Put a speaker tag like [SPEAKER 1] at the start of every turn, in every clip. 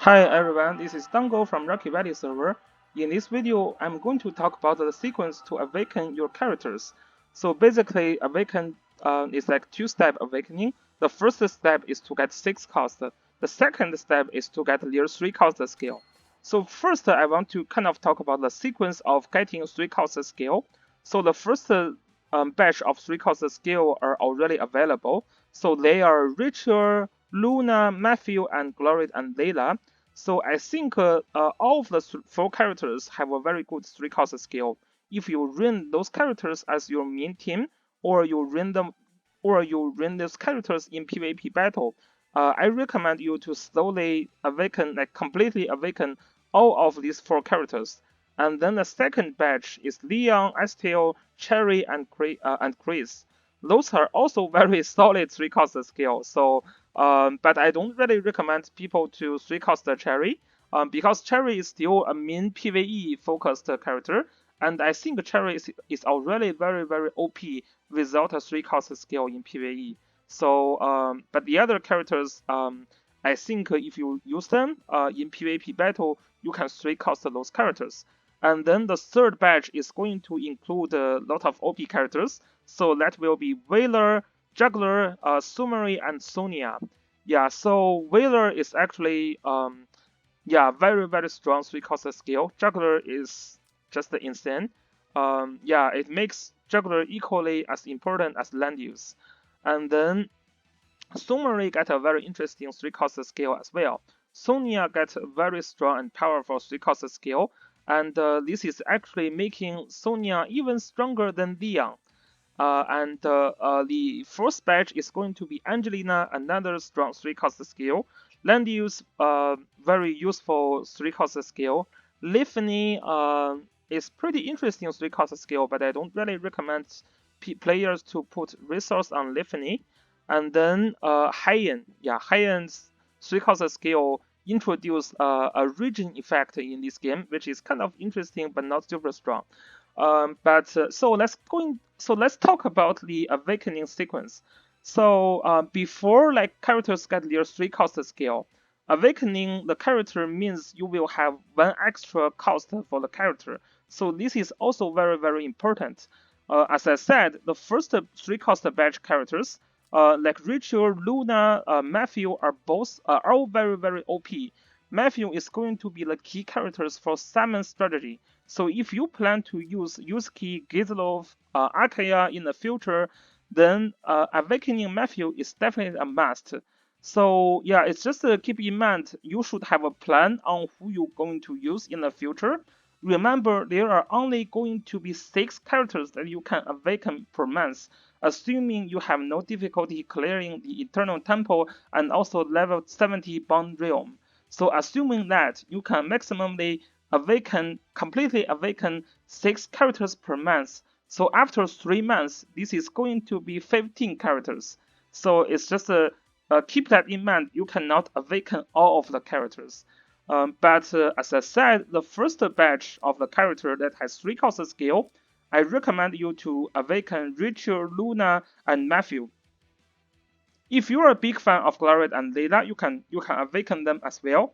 [SPEAKER 1] Hi everyone, this is Dango from Rocky Valley server. In this video, I'm going to talk about the sequence to awaken your characters. So basically, awaken is like two-step awakening. The first step is to get 6 cost. The second step is to get their 3 cost skill. So first, I want to kind of talk about the sequence of getting 3 cost skill. So the first batch of 3 cost skill are already available. So they are Rachel, Luna, Matthew, and Glory and Layla. So I think all of the 4 characters have a very good 3 cost skill. If you run those characters as your main team, or you run them, or you run those characters in PvP battle, I recommend you to slowly awaken, like completely awaken all of these 4 characters. And then the second batch is Leon, Estiel, Cherry, and Chris. Those are also very solid 3 cost skill. So but I don't really recommend people to 3 cost Cherry, because Cherry is still a main PvE focused character, and I think Cherry is already very OP without a 3 cost skill in PvE. So, but the other characters, I think if you use them in PvP battle, you can 3 cost those characters. And then the third batch is going to include a lot of OP characters, so that will be Whaler, Juggler, Sumeri, and Sonia. Yeah, so Whaler is actually yeah, very strong 3 cost skill. Juggler is just insane. Yeah, it makes Juggler equally as important as land use. And then Sumeri get a very interesting 3 cost skill as well. Sonia gets a very strong and powerful 3 cost skill, and this is actually making Sonia even stronger than Leon. The first batch is going to be Angelina, another strong 3 cost skill. Land use, very useful 3 cost skill. Liffany is pretty interesting 3 cost skill, but I don't really recommend players to put resource on Liffany. And then Haiyan, yeah, Haiyan's 3 cost skill introduce a region effect in this game, which is kind of interesting but not super strong. So let's talk about the awakening sequence. So before like characters get their 3 cost skill, awakening the character means you will have 1 extra cost for the character. So this is also very important. As I said, the first 3 cost batch characters, like Rachel, Luna, Matthew are both all very OP. Matthew is going to be the key characters for summon strategy. So if you plan to use Yusuke, Gizlov, Akaya in the future, then Awakening Matthew is definitely a must. So yeah, it's just keep in mind you should have a plan on who you're going to use in the future. Remember, there are only going to be 6 characters that you can awaken per month, assuming you have no difficulty clearing the Eternal Temple and also level 70 Bond Realm. So assuming that you can maximally completely awaken 6 characters per month. So after 3 months, this is going to be 15 characters. So it's just keep that in mind. You cannot awaken all of the characters. But as I said, the first batch of the character that has 3 cost skill, I recommend you to awaken Rachel, Luna, and Matthew. If you're a big fan of Glory and Layla, you can awaken them as well.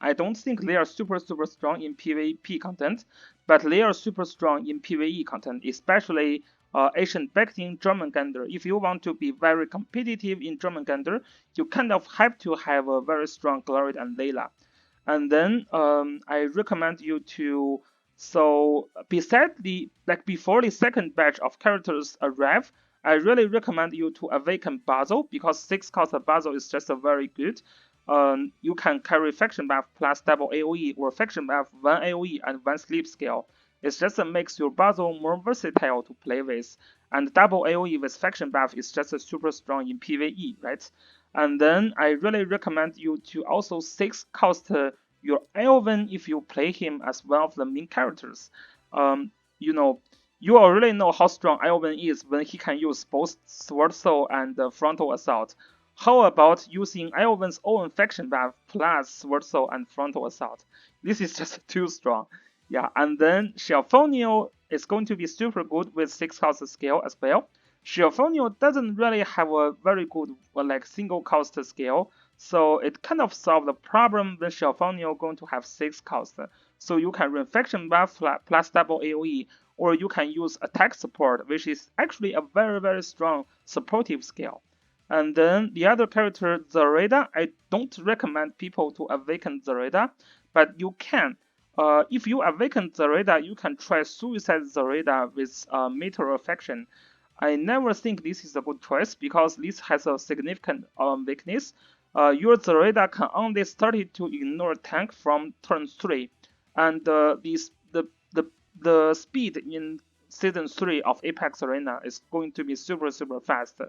[SPEAKER 1] I don't think they are super strong in PvP content, but they are super strong in PvE content, especially Ancient Becting Jormungandr. If you want to be very competitive in Jormungandr, you kind of have to have a very strong Glory and Layla. And then I recommend you to, so beside before the second batch of characters arrive, I really recommend you to awaken Basil, because 6 cost Basil is just a very good. You can carry faction buff plus double AoE, or faction buff 1 AoE and 1 sleep skill. It just makes your Basil more versatile to play with, and double AoE with faction buff is just super strong in PvE, right? And then I really recommend you to also 6 cost your Elven if you play him as one of the main characters. You know, you already know how strong Elven is when he can use both Sword Soul and Frontal Assault. How about using Elven's own faction buff plus Sword Soul and Frontal Assault? This is just too strong. Yeah, and then Shelfonio is going to be super good with 6 cost skill as well. Shelfonio doesn't really have a very good like single cost skill, So it kind of solved the problem when Xiaofang going to have 6 cost. So you can run faction buff plus double AoE, or you can use attack support, which is actually a very strong supportive skill. And then the other character, Zareda, I don't recommend people to awaken Zareda, but you can. If you awaken Zareda, you can try Suicide Zareda with Meteor Faction. I never think this is a good choice because this has a significant weakness. Your Zareda can only start to ignore tank from turn 3, and the speed in season 3 of Apex Arena is going to be super fast.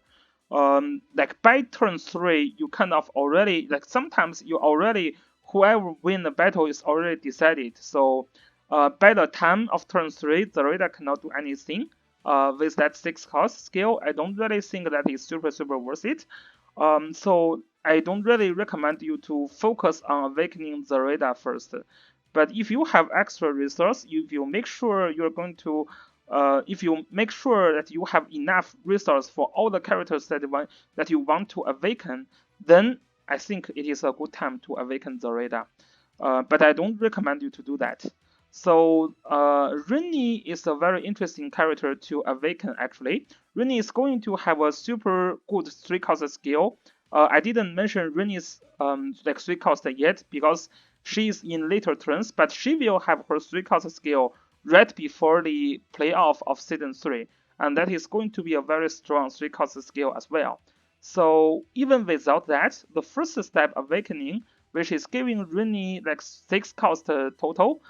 [SPEAKER 1] Like by turn 3, you kind of already, like sometimes you already, whoever win the battle is already decided. So by the time of turn 3, Zareda cannot do anything. With that 6 cost skill, I don't really think that is super worth it. So I don't really recommend you to focus on awakening Zareda first. But if you have extra resource, if you make sure you're going to if you make sure that you have enough resource for all the characters that you want to awaken, then I think it is a good time to awaken Zareda. But I don't recommend you to do that. So Rini is a very interesting character to awaken actually. Rini is going to have a super good 3 cost skill. I didn't mention Rini's like 3 cost yet because she is in later turns, but she will have her 3 cost skill right before the playoff of season 3, and that is going to be a very strong 3 cost skill as well. So even without that, the first step awakening, which is giving Rini like 6 cost total,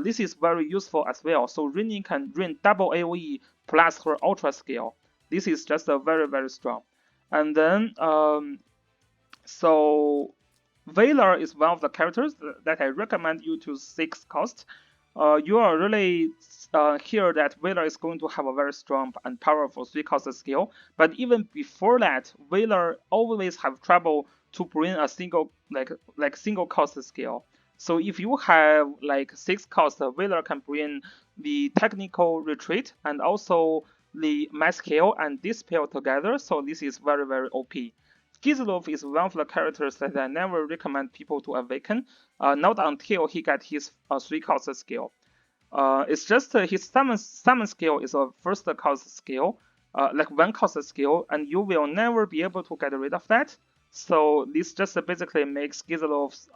[SPEAKER 1] this is very useful as well. So Rini can run double AoE plus her ultra skill. This is just a very strong. And then so Valor is one of the characters that I recommend you to 6 cost. You are really here that Valor is going to have a very strong and powerful 3 cost skill. But even before that, Valor always have trouble to bring a single single cost skill. So if you have like 6 cost, Valor can bring the technical retreat and also the mass kill and dispel together. So this is very OP. Gizlov is one of the characters that I never recommend people to awaken, not until he got his 3 cost skill. It's just his summon skill is a first cost skill, like 1 cost skill, and you will never be able to get rid of that. So this just basically makes Gizlov's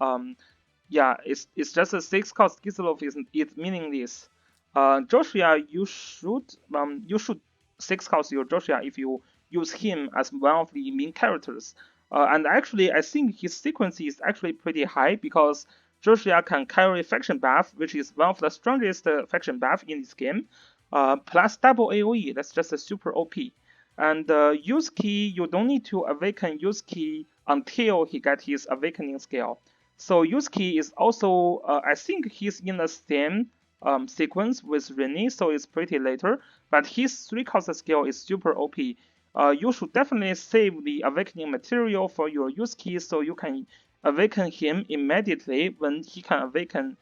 [SPEAKER 1] it's just a 6 cost. Gizlov is meaningless. Joshua, you should 6 cost your Joshua if you use him as one of the main characters. And actually, I think his sequence is actually pretty high because Joshua can carry faction buff, which is one of the strongest faction buff in this game, plus double AoE. That's just a super OP. And Yusuke, you don't need to awaken Yusuke until he gets his awakening skill. So Yusuke is also, I think he's in the same sequence with Rini, so it's pretty later. But his 3 cost skill is super OP. You should definitely save the awakening material for your Yusuke so you can awaken him immediately when he can awaken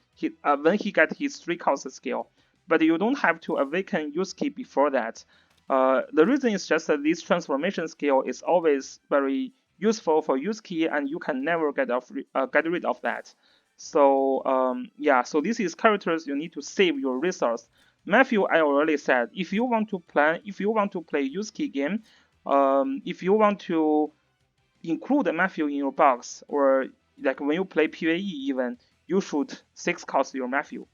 [SPEAKER 1] when he gets his 3 cost skill. But you don't have to awaken Yusuke before that. The reason is just that this transformation skill is always very useful for Yusuke, and you can never get rid of that. So so this is characters you need to save your resource. Matthew, I already said, if you want to play Yusuke game, if you want to include Matthew in your box, or like when you play PvE even, you should 6 cost your Matthew.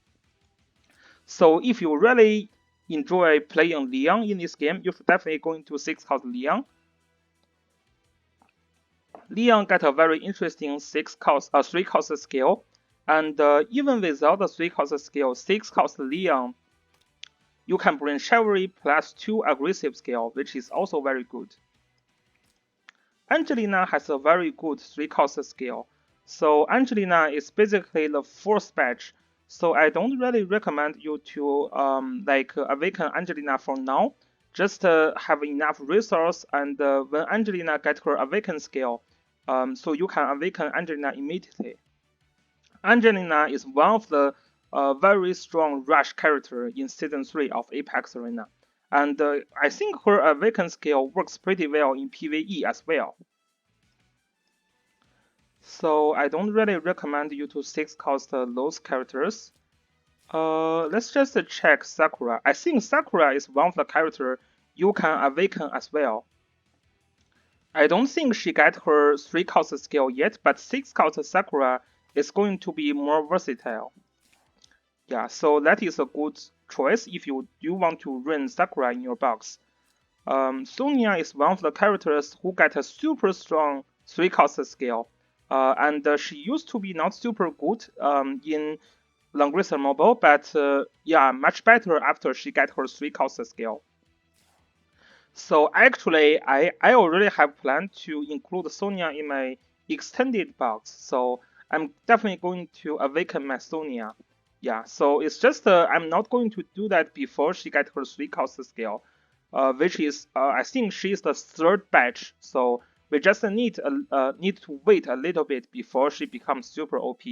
[SPEAKER 1] So if you really enjoy playing Leon in this game, you should definitely go into 6 cost Leon. Leon got a very interesting 3 cost skill, and even without the 3 cost skill, 6 cost Leon, you can bring Chivalry plus 2 aggressive skill, which is also very good. Angelina has a very good 3 cost skill. So Angelina is basically the 4th batch. So I don't really recommend you to awaken Angelina for now. Just have enough resource, and when Angelina gets her awaken skill, so you can awaken Angelina immediately. Angelina is one of the very strong rush character in season 3 of Apex Arena, and I think her awaken skill works pretty well in PvE as well. So I don't really recommend you to 6 cost those characters. Let's just check Sakura. I think Sakura is one of the character you can awaken as well. I don't think she got her 3 cost skill yet, but 6 cost Sakura is going to be more versatile. Yeah, so that is a good choice if you do want to run Sakura in your box. Sonia is one of the characters who got a super strong 3 cost skill. And she used to be not super good in Langrisser Mobile, but yeah, much better after she got her 3 cost skill. So actually, I already have planned to include Sonia in my extended box. So I'm definitely going to awaken my Sonia. Yeah, so it's just I'm not going to do that before she gets her 3 cost skill, which is I think she's the third batch. So we just need to wait a little bit before she becomes super OP.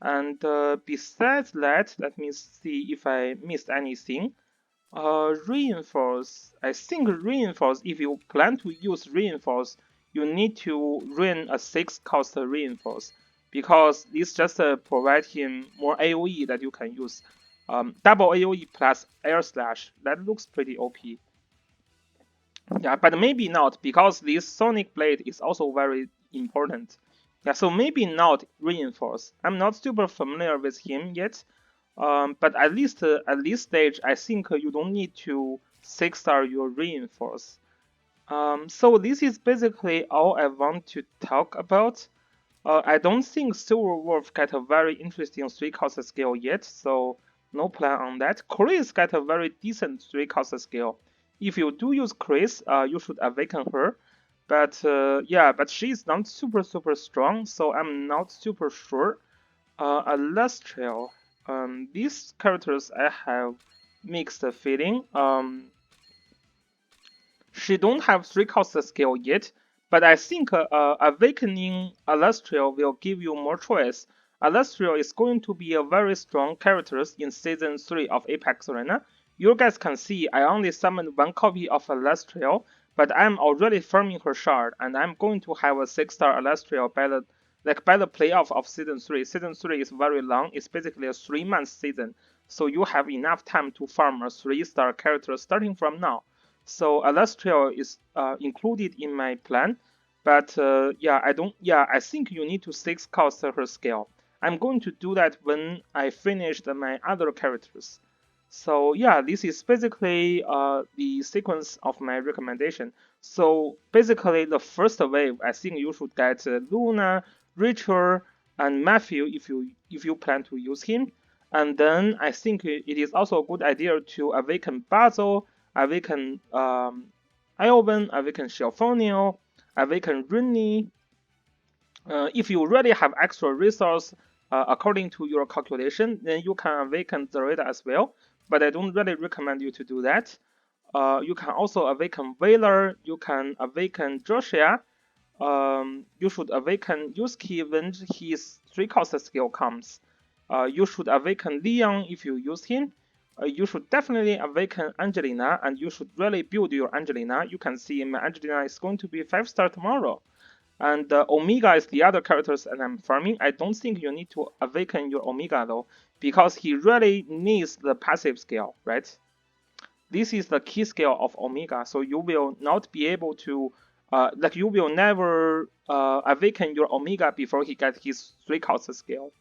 [SPEAKER 1] And besides that, let me see if I missed anything. Reinforce. I think reinforce, if you plan to use reinforce, you need to run a 6 cost reinforce because this just provide him more AoE that you can use. Double AoE plus air slash. That looks pretty OP. Yeah, but maybe not because this Sonic Blade is also very important. Yeah, so maybe not reinforce. I'm not super familiar with him yet, but at least at this stage, I think you don't need to 6-star your reinforce. So this is basically all I want to talk about. I don't think Silver Wolf got a very interesting 3 cost skill yet, so no plan on that. Chris got a very decent 3 cost skill. If you do use Chris, you should awaken her. But yeah, but she's not super strong, so I'm not super sure. Alastral. These characters I have mixed feeling. She don't have 3 cost skill yet, but I think awakening Alastral will give you more choice. Alastral is going to be a very strong character in season 3 of Apex Arena. You guys can see I only summoned 1 copy of Alastral, but I'm already farming her shard, and I'm going to have a 6-star Alastral by the playoff of season 3. Season 3 is very long, it's basically a 3-month season, so you have enough time to farm a 3-star character starting from now. So Alastral is included in my plan, but yeah, I think you need to 6 cost her scale. I'm going to do that when I finished my other characters. So yeah, this is basically the sequence of my recommendation. So basically, the first wave, I think you should get Luna, Rachel, and Matthew if you plan to use him. And then I think it is also a good idea to awaken Basil, awaken Iovan, awaken Shelfonio, awaken Rini. If you already have extra resource according to your calculation, then you can awaken Zareda as well. But I don't really recommend you to do that. You can also awaken Whaler, you can awaken Joshua. You should awaken Yusuke when his 3 cost skill comes. You should awaken Leon if you use him. You should definitely awaken Angelina, and you should really build your Angelina. You can see my Angelina is going to be 5-star tomorrow. And Omega is the other characters that I'm farming. I don't think you need to awaken your Omega though, because he really needs the passive skill, right? This is the key skill of Omega, so you will not be able to, like you will never awaken your Omega before he gets his 3 cost skill.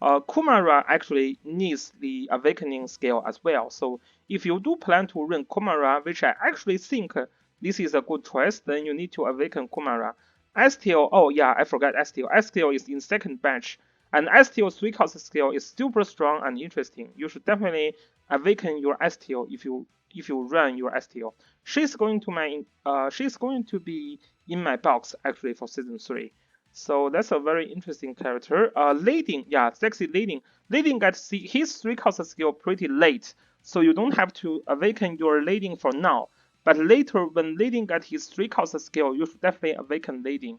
[SPEAKER 1] Kumara actually needs the awakening skill as well. So if you do plan to run Kumara, which I actually think this is a good choice, then you need to awaken Kumara. Estiel, oh yeah, I forgot Estiel. Estiel is in second batch, and Estiel's 3 cost skill is super strong and interesting. You should definitely awaken your Estiel if you run your Estiel. She's going to be in my box actually for season 3. So that's a very interesting character. Lading, yeah, sexy Lading. Lading got his 3 cost skill pretty late, so you don't have to awaken your Lading for now. But later, when Lading got his 3 cost skill, you should definitely awaken Lading.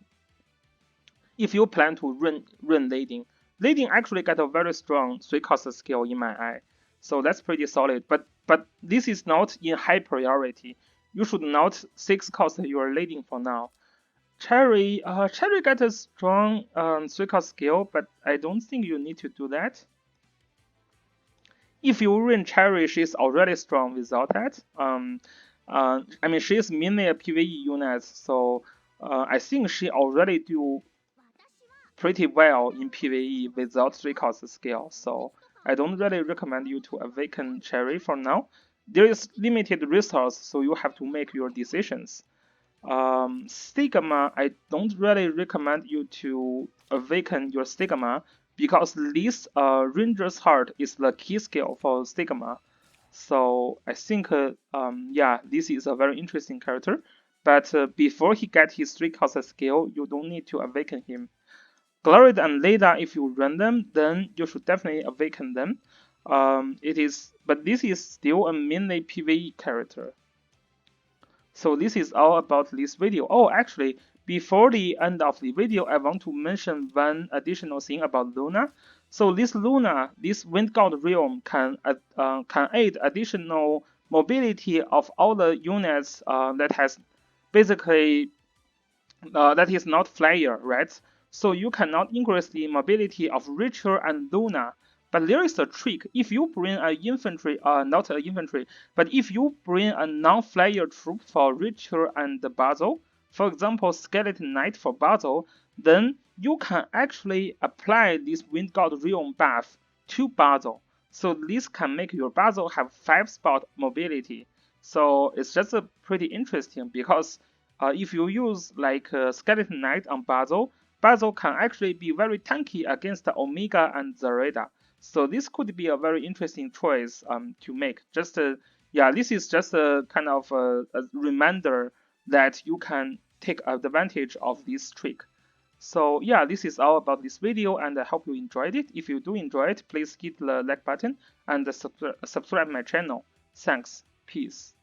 [SPEAKER 1] If you plan to run Lading. Lading actually got a very strong 3 cost skill in my eye. So that's pretty solid. But this is not in high priority. You should not 6 cost your Lading for now. Cherry got a strong 3-cost skill, but I don't think you need to do that. If you run Cherry, she's already strong without that. I mean, she is mainly a PvE unit, so I think she already do pretty well in PvE without 3-cost skill. So I don't really recommend you to awaken Cherry for now. There is limited resource, so you have to make your decisions. Stigma, I don't really recommend you to awaken your Stigma because this Ranger's Heart is the key skill for Stigma. So I think, yeah, this is a very interesting character. But before he get his 3-cost skill, you don't need to awaken him. Glorid and Leda, if you run them, then you should definitely awaken them. But this is still a mainly PvE character. So this is all about this video. Oh, actually, before the end of the video, I want to mention one additional thing about Luna. So this Luna, this Wind God Realm can aid additional mobility of all the units that has basically that is not flyer, right? So you cannot increase the mobility of Rachel and Luna. But there is a trick. If you bring an infantry, not an infantry, but if you bring a non-flyer troop for Rachel and Basil, for example, Skeleton Knight for Basil, then you can actually apply this Wind God Realm buff to Basil. So this can make your Basil have 5-spot mobility. So it's just pretty interesting because if you use like Skeleton Knight on Basil, Basil can actually be very tanky against Omega and Zareda. So this could be a very interesting choice to make. Just yeah, this is just a kind of a reminder that you can take advantage of this trick. So yeah, this is all about this video, and I hope you enjoyed it. If you do enjoy it, please hit the like button and subscribe my channel. Thanks. Peace.